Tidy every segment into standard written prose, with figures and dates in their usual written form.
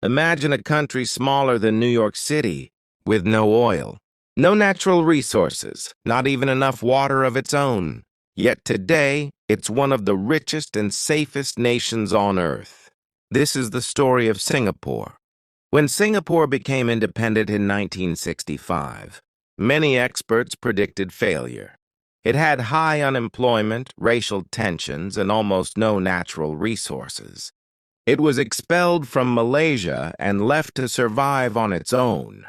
Imagine a country smaller than New York City, with no oil, no natural resources, not even enough water of its own. Yet today, it's one of the richest and safest nations on Earth. This is the story of Singapore. When Singapore became independent in 1965, many experts predicted failure. It had high unemployment, racial tensions, and almost no natural resources. It was expelled from Malaysia and left to survive on its own.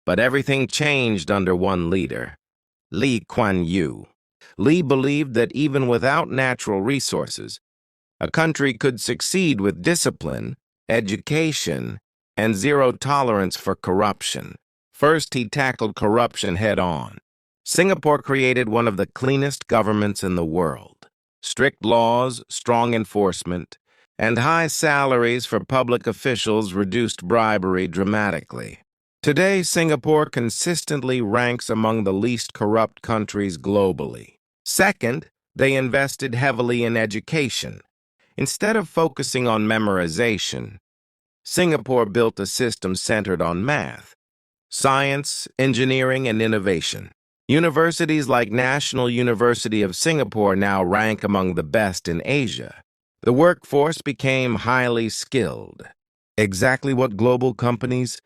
But everything changed under one leader, Lee Kuan Yew. Lee believed that even without natural resources, a country could succeed with discipline, education, and zero tolerance for corruption. First, he tackled corruption head-on. Singapore created one of the cleanest governments in the world. Strict laws, strong enforcement, and high salaries for public officials reduced bribery dramatically. Today, Singapore consistently ranks among the least corrupt countries globally. Second, they invested heavily in education. Instead of focusing on memorization, Singapore built a system centered on math, science, engineering, and innovation. Universities like National University of Singapore now rank among the best in Asia. The workforce became highly skilled, exactly what global companies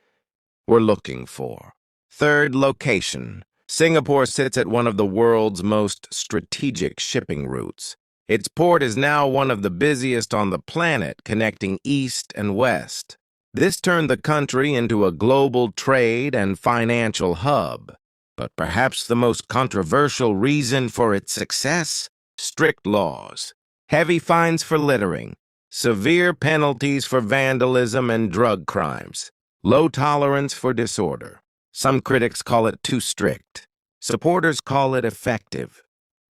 were looking for. Third, location. Singapore sits at one of the world's most strategic shipping routes. Its port is now one of the busiest on the planet, connecting east and west. This turned the country into a global trade and financial hub. But perhaps the most controversial reason for its success? Strict laws. Heavy fines for littering, severe penalties for vandalism and drug crimes, low tolerance for disorder. Some critics call it too strict. Supporters call it effective.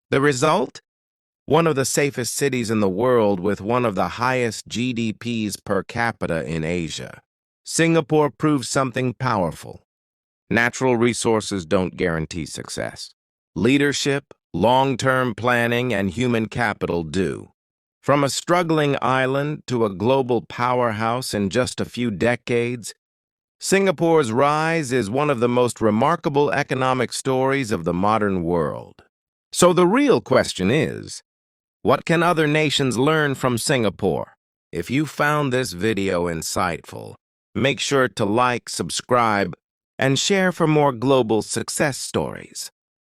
The result? One of the safest cities in the world with one of the highest GDPs per capita in Asia. Singapore proves something powerful. Natural resources don't guarantee success. Leadership, long-term planning, and human capital do. From a struggling island to a global powerhouse in just a few decades, Singapore's rise is one of the most remarkable economic stories of the modern world. So the real question is, what can other nations learn from Singapore? If you found this video insightful, make sure to like, subscribe, and share for more global success stories.